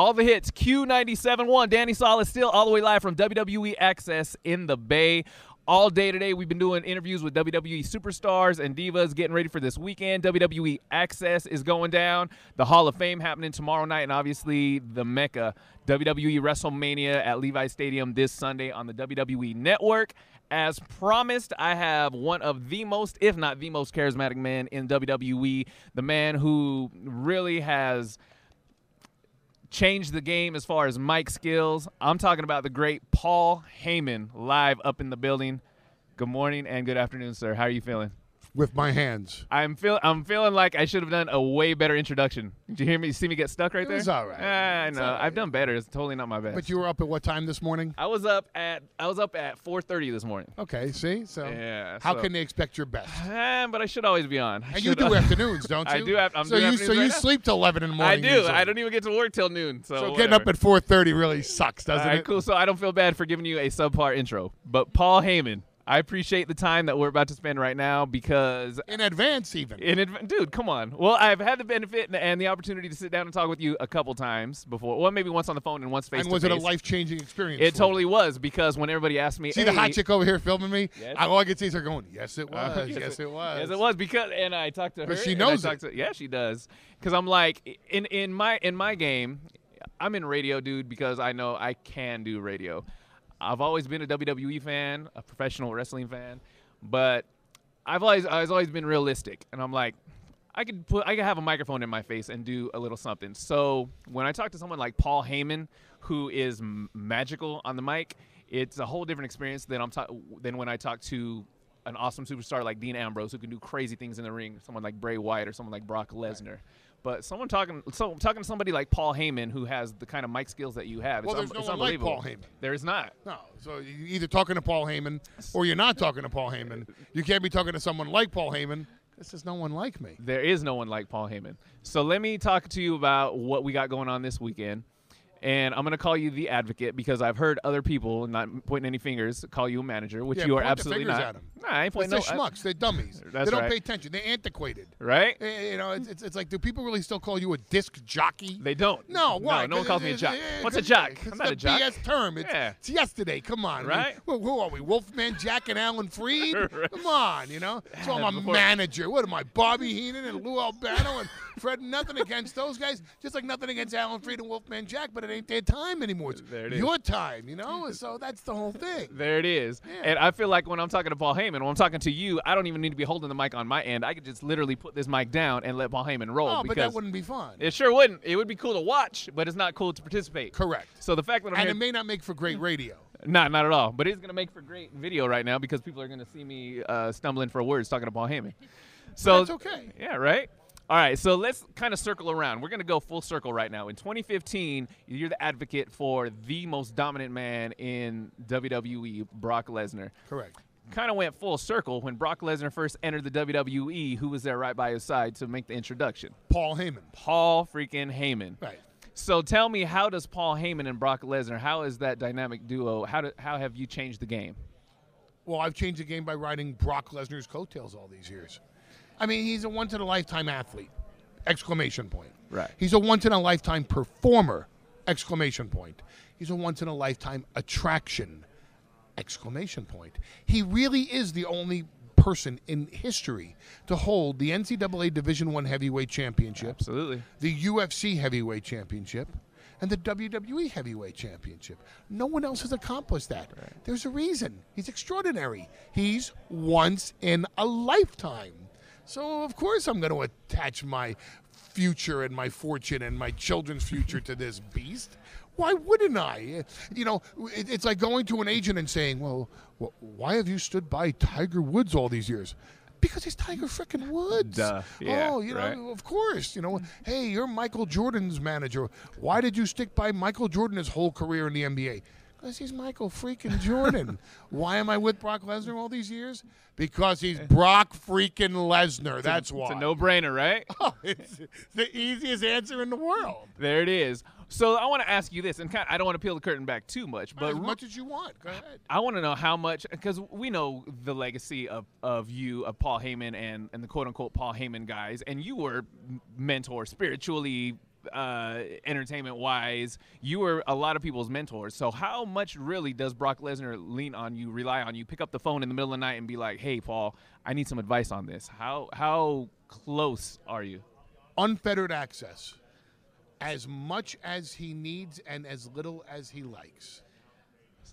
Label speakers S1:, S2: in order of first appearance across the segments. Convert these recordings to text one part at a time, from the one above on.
S1: All the hits, Q97.1. Danny Salas still all the way live from WWE Access in the Bay. All day today, we've been doing interviews with WWE superstars and divas getting ready for this weekend. WWE Access is going down. The Hall of Fame happening tomorrow night, and obviously the Mecca, WWE Wrestlemania at Levi's Stadium this Sunday on the WWE Network. As promised, I have one of the most, if not the most charismatic man in WWE, the man who really has changed the game as far as mic skills. I'm talking about the great Paul Heyman, live up in the building. Good morning and good afternoon, sir. How are you feeling?
S2: With my hands.
S1: I'm feeling like I should have done a way better introduction. Did you hear me? See me get stuck right there?
S2: It was all right.
S1: I know. I've done better. It's totally not my best.
S2: But you were up at what time this morning?
S1: I was up at 4:30 this morning.
S2: Okay, see? So
S1: yeah,
S2: how can they expect your best?
S1: But I should always be on.
S2: And you do afternoons, don't you?
S1: I do. I'm
S2: so
S1: doing
S2: you
S1: afternoons
S2: so
S1: right
S2: you
S1: now?
S2: sleep till 11 in the morning.
S1: I do.
S2: Usually.
S1: I don't even get to work till noon. So
S2: getting up at 4:30 really sucks, doesn't
S1: all right,
S2: it?
S1: Cool. So I don't feel bad for giving you a subpar intro. But Paul Heyman, I appreciate the time that we're about to spend right now because
S2: in advance even.
S1: Dude, come on. Well, I've had the benefit and the opportunity to sit down and talk with you a couple times before. Well, maybe once on the phone and once face to face.
S2: And was it a life-changing experience?
S1: It totally was, because when everybody asked me,
S2: see the hot chick over here filming me?
S1: Yes.
S2: All I could see is her going, yes, it was. Yes, it was.
S1: Yes, it was, because and I talked to her.
S2: But she knows it.
S1: Yeah, she does. Because I'm like, in my game, I'm in radio, dude, because I know I can do radio. I've always been a WWE fan, a professional wrestling fan, but I've always been realistic, and I'm like, I could have a microphone in my face and do a little something. So when I talk to someone like Paul Heyman, who is magical on the mic, it's a whole different experience than when I talk to an awesome superstar like Dean Ambrose, who can do crazy things in the ring, someone like Bray Wyatt or someone like Brock Lesnar. Right. But talking to somebody like Paul Heyman, who has the kind of mic skills that you have,
S2: there's no one like Paul Heyman.
S1: There is not.
S2: No. So you're either talking to Paul Heyman or you're not talking to Paul Heyman. You can't be talking to someone like Paul Heyman. This is no one like me.
S1: There is no one like Paul Heyman. So let me talk to you about what we got going on this weekend. And I'm going to call you the advocate, because I've heard other people, not pointing any fingers, call you a manager, which you are absolutely not.
S2: At them.
S1: Nah, I ain't pointing
S2: they're schmucks. They're dummies.
S1: That's
S2: they don't
S1: right.
S2: pay attention. They're antiquated.
S1: Right?
S2: You know, it's like, do people really still call you a disc jockey?
S1: They don't.
S2: No, why?
S1: No one calls me a jock. What's a jock? I'm not a jock.
S2: It's a BS term. It's yesterday. Come on.
S1: Right?
S2: I mean, who are we, Wolfman Jack and Alan Freed?
S1: Right.
S2: Come on, you know? So I'm a manager. What am I, Bobby Heenan and Lou Albano and Fred? Nothing against those guys. Just like nothing against Alan Freed and Wolfman Jack, but it ain't their time anymore. It's your time, you know? So that's the whole thing.
S1: There it is.
S2: Yeah.
S1: And I feel like when I'm talking to Paul Heyman, when I'm talking to you, I don't even need to be holding the mic on my end. I could just literally put this mic down and let Paul Heyman roll.
S2: Oh, but that wouldn't be fun.
S1: It sure wouldn't. It would be cool to watch, but it's not cool to participate.
S2: Correct.
S1: So the fact that
S2: it may not make for great radio.
S1: Not at all. But it's going to make for great video right now, because people are going to see me stumbling for words talking to Paul Heyman. So
S2: that's okay.
S1: Yeah, right? All right, so let's kind of circle around. We're going to go full circle right now. In 2015, you're the advocate for the most dominant man in WWE, Brock Lesnar.
S2: Correct.
S1: Kind of went full circle when Brock Lesnar first entered the WWE. Who was there right by his side to make the introduction?
S2: Paul Heyman.
S1: Paul freaking Heyman.
S2: Right.
S1: So tell me, how does Paul Heyman and Brock Lesnar, how is that dynamic duo, how have you changed the game?
S2: Well, I've changed the game by riding Brock Lesnar's coattails all these years. I mean, he's a once-in-a-lifetime athlete, exclamation point.
S1: Right.
S2: He's a once-in-a-lifetime performer, exclamation point. He's a once-in-a-lifetime attraction, exclamation point. He really is the only person in history to hold the NCAA Division I Heavyweight Championship,
S1: absolutely,
S2: the UFC Heavyweight Championship, and the WWE Heavyweight Championship. No one else has accomplished that.
S1: Right.
S2: There's a reason. He's extraordinary. He's once in a lifetime. So, of course, I'm going to attach my future and my fortune and my children's future to this beast. Why wouldn't I? You know, it's like going to an agent and saying, well, why have you stood by Tiger Woods all these years? Because he's Tiger frickin' Woods.
S1: Duh. Yeah,
S2: oh, you know,
S1: right.
S2: Of course. You know, hey, you're Michael Jordan's manager. Why did you stick by Michael Jordan his whole career in the NBA? Because he's Michael freaking Jordan. Why am I with Brock Lesnar all these years? Because he's Brock freaking Lesnar. That's why.
S1: It's a no-brainer, right?
S2: Oh, it's the easiest answer in the world.
S1: There it is. So I want to ask you this, and I don't want to peel the curtain back too much, but
S2: as much as you want. Go ahead.
S1: I want to know how much, because we know the legacy of Paul Heyman and the quote-unquote Paul Heyman guys, and you were mentor spiritually, entertainment-wise, you were a lot of people's mentors. So how much really does Brock Lesnar lean on you, rely on you, pick up the phone in the middle of the night and be like, hey, Paul, I need some advice on this? How close are you?
S2: Unfettered access. As much as he needs and as little as he likes.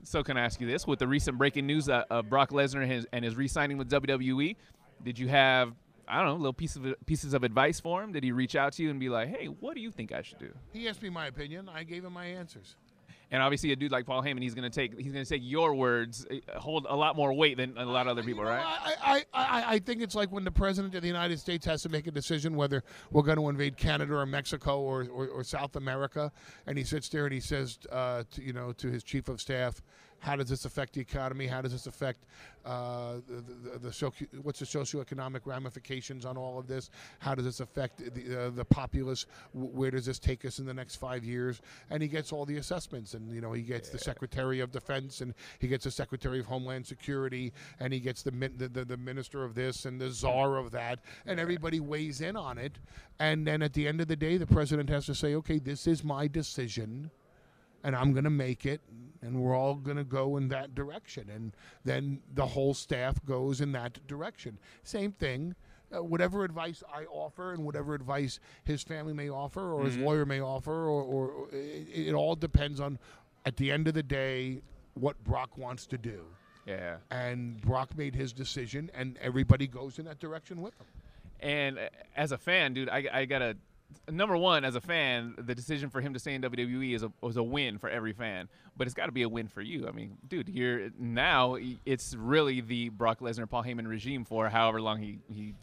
S1: So can I ask you this? With the recent breaking news of Brock Lesnar and his re-signing with WWE, did you have, I don't know, little pieces of advice for him? Did he reach out to you and be like, hey, what do you think I should do?
S2: He asked me my opinion. I gave him my answers.
S1: And obviously a dude like Paul Heyman, he's gonna take your words, hold a lot more weight than a lot of other people, right?
S2: I think it's like when the president of the United States has to make a decision whether we're going to invade Canada or Mexico or South America, and he sits there and he says, to his chief of staff, how does this affect the economy? How does this affect what's the socioeconomic ramifications on all of this? How does this affect the populace? Where does this take us in the next 5 years? And he gets all the assessments, and he gets the Secretary of Defense, and he gets the Secretary of Homeland Security, and he gets the Minister of this and the Czar of that, and everybody weighs in on it. And then at the end of the day, the president has to say, okay, this is my decision, and I'm going to make it, and we're all going to go in that direction. And then the whole staff goes in that direction. Same thing. Whatever advice I offer and whatever advice his family may offer or his lawyer may offer, or it all depends on, at the end of the day, what Brock wants to do.
S1: Yeah.
S2: And Brock made his decision, and everybody goes in that direction with him.
S1: And as a fan, dude, I got to... Number one, as a fan, the decision for him to stay in WWE was a win for every fan, but it's got to be a win for you. I mean, dude, it's really the Brock Lesnar, Paul Heyman regime for however long he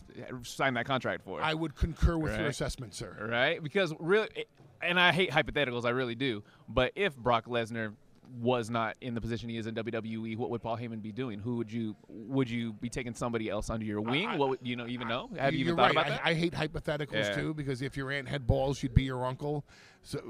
S1: signed that contract for.
S2: I would concur with your assessment, sir.
S1: Right? Because really, and I hate hypotheticals, I really do, but if Brock Lesnar was not in the position he is in WWE, what would Paul Heyman be doing? Would you be taking somebody else under your wing? Have you even thought about that?
S2: I hate hypotheticals too, because if your aunt had balls, she'd be your uncle.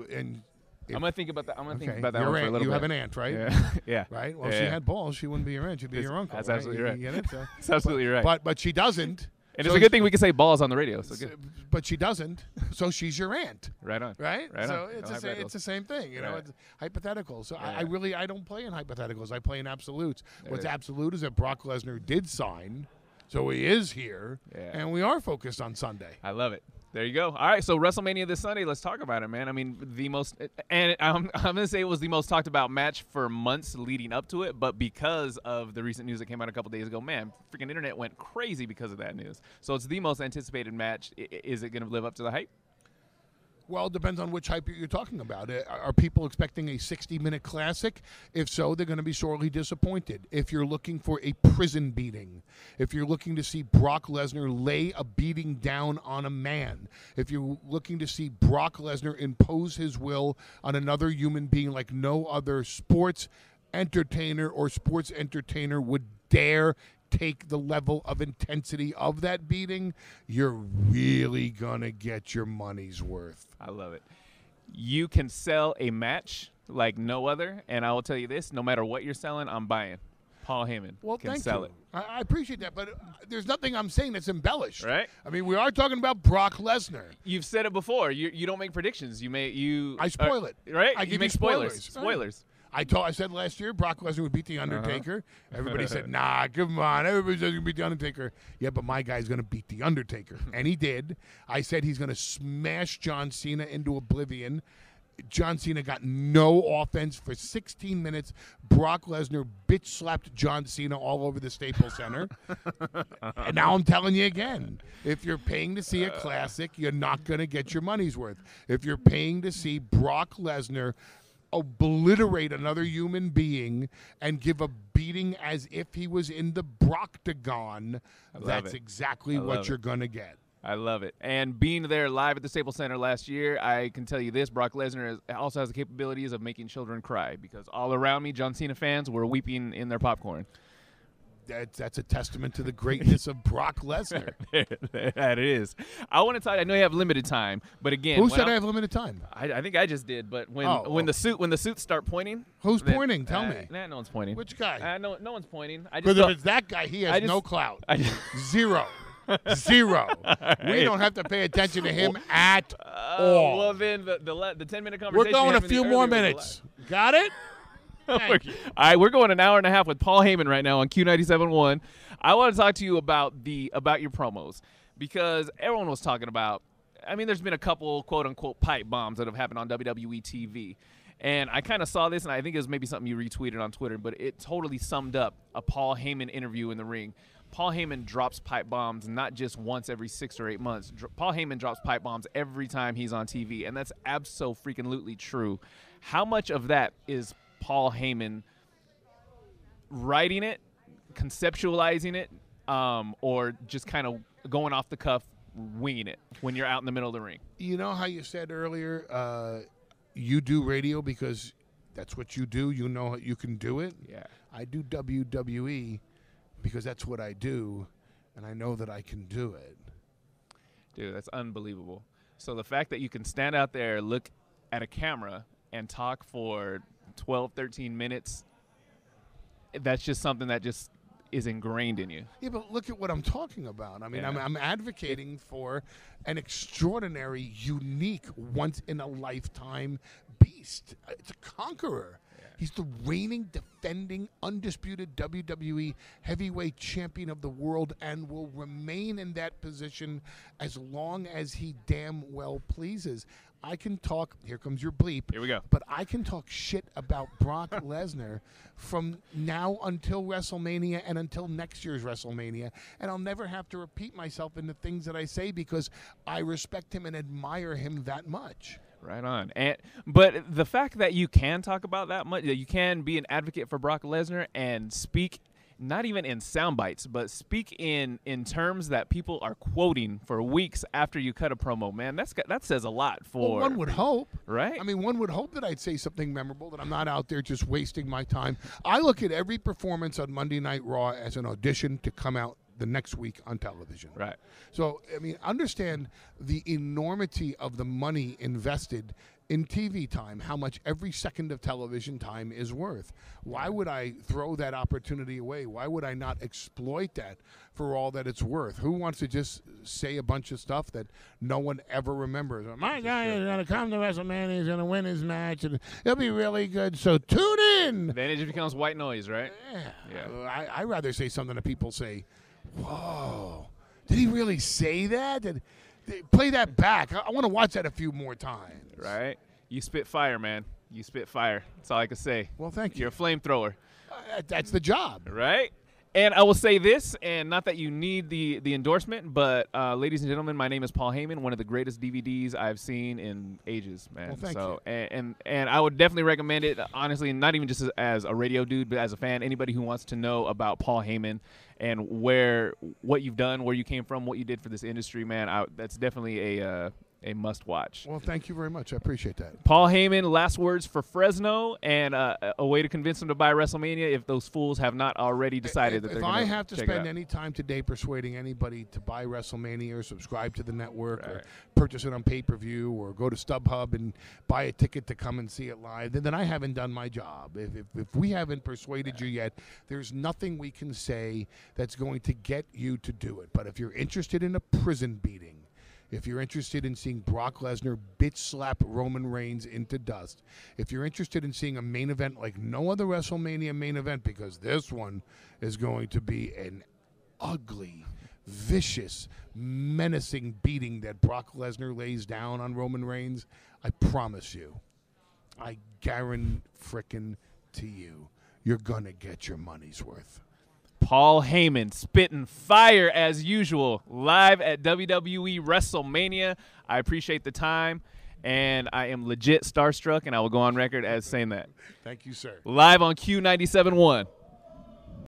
S1: I'm gonna think about that. I'm gonna think about that one for a little bit.
S2: You have an aunt, right?
S1: Yeah.
S2: Right. Well, if she had balls, she wouldn't be your aunt. She'd be your uncle.
S1: That's
S2: right?
S1: absolutely right.
S2: You get it? So,
S1: that's absolutely right.
S2: But she doesn't.
S1: And it's a good thing we can say balls on the radio. So good.
S2: But she doesn't, so she's your aunt.
S1: Right on.
S2: Right? So
S1: on.
S2: It's the same thing. It's hypotheticals. So
S1: Yeah.
S2: I don't play in hypotheticals. I play in absolutes. What's absolute is that Brock Lesnar did sign, so he is here, and we are focused on Sunday.
S1: I love it. There you go. All right, so WrestleMania this Sunday. Let's talk about it, man. I mean, I'm going to say it was the most talked about match for months leading up to it, but because of the recent news that came out a couple days ago, man, freaking internet went crazy because of that news. So it's the most anticipated match. Is it going to live up to the hype?
S2: Well, it depends on which hype you're talking about. Are people expecting a 60-minute classic? If so, they're going to be sorely disappointed. If you're looking for a prison beating, if you're looking to see Brock Lesnar lay a beating down on a man, if you're looking to see Brock Lesnar impose his will on another human being like no other sports entertainer or sports entertainer would dare take the level of intensity of that beating, you're really going to get your money's worth.
S1: I love it. You can sell a match like no other, and I will tell you this, no matter what you're selling, I'm buying. Paul Heyman can sell it.
S2: I appreciate that, but there's nothing I'm saying that's embellished.
S1: Right?
S2: I mean, we are talking about Brock Lesnar.
S1: You've said it before. You don't make predictions.
S2: I spoil it.
S1: Right?
S2: I give
S1: you make spoilers. Spoilers.
S2: I said last year Brock Lesnar would beat The Undertaker. Everybody said, nah, come on. Everybody says he's going to beat The Undertaker. Yeah, but my guy's going to beat The Undertaker. And he did. I said he's going to smash John Cena into oblivion. John Cena got no offense for 16 minutes. Brock Lesnar bitch-slapped John Cena all over the Staples Center. And now I'm telling you again, if you're paying to see a classic, you're not going to get your money's worth. If you're paying to see Brock Lesnar obliterate another human being and give a beating as if he was in the Broctagon, that's exactly what you're going to get.
S1: I love it. And being there live at the Staples Center last year, I can tell you this, Brock Lesnar also has the capabilities of making children cry, because all around me, John Cena fans were weeping in their popcorn.
S2: That's a testament to the greatness of Brock Lesnar.
S1: That is. I want to tell you, I know you have limited time, but again,
S2: who said I have limited time?
S1: I think I just did. But when the suits start pointing,
S2: who's pointing? Tell me.
S1: Nah, no one's pointing.
S2: Which guy?
S1: No one's pointing.
S2: Because if it's that guy, he has no clout. Zero. Zero. We don't have to pay attention to him at all.
S1: Well, then the 10-minute conversation.
S2: We're going a few more minutes. Got it?
S1: All right, we're going an hour and a half with Paul Heyman right now on Q97.1. I want to talk to you about your promos because everyone was talking about. I mean, there's been a couple quote unquote pipe bombs that have happened on WWE TV, and I kind of saw this, and I think it was maybe something you retweeted on Twitter, but it totally summed up a Paul Heyman interview in the ring. Paul Heyman drops pipe bombs not just once every 6 or 8 months. Paul Heyman drops pipe bombs every time he's on TV, and that's abso-freaking-lutely true. How much of that is Paul Heyman writing it, conceptualizing it, or just kind of going off the cuff, winging it when you're out in the middle of the ring?
S2: You know how you said earlier, you do radio because that's what you do. You know you can do it.
S1: Yeah.
S2: I do WWE because that's what I do, and I know that I can do it.
S1: Dude, that's unbelievable. So the fact that you can stand out there, look at a camera, and talk for 12, 13 minutes, that's just something that just is ingrained in you.
S2: Yeah, but look at what I'm talking about. I mean,
S1: Yeah.
S2: I'm advocating for an extraordinary, unique, once-in-a-lifetime beast. It's a conqueror.
S1: Yeah.
S2: He's the reigning, defending, undisputed WWE heavyweight champion of the world and will remain in that position as long as he damn well pleases. I can talk, here comes your bleep.
S1: Here we go.
S2: But I can talk shit about Brock Lesnar from now until WrestleMania and until next year's WrestleMania, and I'll never have to repeat myself in the things that I say because I respect him and admire him that much.
S1: Right on. But the fact that you can talk about that much, that you can be an advocate for Brock Lesnar and speak not even in sound bites, but speak in terms that people are quoting for weeks after you cut a promo, man, that says a lot for.
S2: Well, one would hope.
S1: Right?
S2: I mean, one would hope that I'd say something memorable, that I'm not out there just wasting my time. I look at every performance on Monday Night Raw as an audition to come out the next week on television.
S1: Right.
S2: So, I mean, understand the enormity of the money invested in TV time, how much every second of television time is worth. Why would I throw that opportunity away? Why would I not exploit that for all that it's worth? Who wants to just say a bunch of stuff that no one ever remembers? My guy is going to come to WrestleMania, he's going to win his match, and it'll be really good, so tune in!
S1: Then it just becomes white noise, right?
S2: Yeah. I'd rather say something that people say, whoa, did he really say that? Play that back. I want to watch that a few more times.
S1: Right? You spit fire, man. You spit fire. That's all I can say.
S2: Well, thank you.
S1: You're a flamethrower.
S2: That's the job.
S1: Right? And I will say this, and not that you need the endorsement, but ladies and gentlemen, my name is Paul Heyman, one of the greatest DVDs I've seen in ages, man.
S2: Well, thank you.
S1: And I would definitely recommend it, honestly, not even just as a radio dude, but as a fan, anybody who wants to know about Paul Heyman and what you've done, where you came from, what you did for this industry, man, that's definitely a must watch.
S2: Well, thank you very much. I appreciate that.
S1: Paul Heyman, last words for Fresno, and a way to convince them to buy WrestleMania if those fools have not already decided that they're going to
S2: If I have to
S1: check
S2: spend
S1: it out.
S2: any time today persuading anybody to buy WrestleMania or subscribe to the network or
S1: Right.
S2: purchase it on pay-per-view or go to StubHub and buy a ticket to come and see it live, then I haven't done my job. If we haven't persuaded you yet, there's nothing we can say that's going to get you to do it. But if you're interested in a prison beating, if you're interested in seeing Brock Lesnar bitch slap Roman Reigns into dust, if you're interested in seeing a main event like no other WrestleMania main event, because this one is going to be an ugly, vicious, menacing beating that Brock Lesnar lays down on Roman Reigns, I promise you, I guarantee frickin' to you, you're going to get your money's worth.
S1: Paul Heyman spitting fire as usual, live at WWE WrestleMania. I appreciate the time, and I am legit starstruck, and I will go on record as saying that.
S2: Thank you, sir.
S1: Live on Q97.1.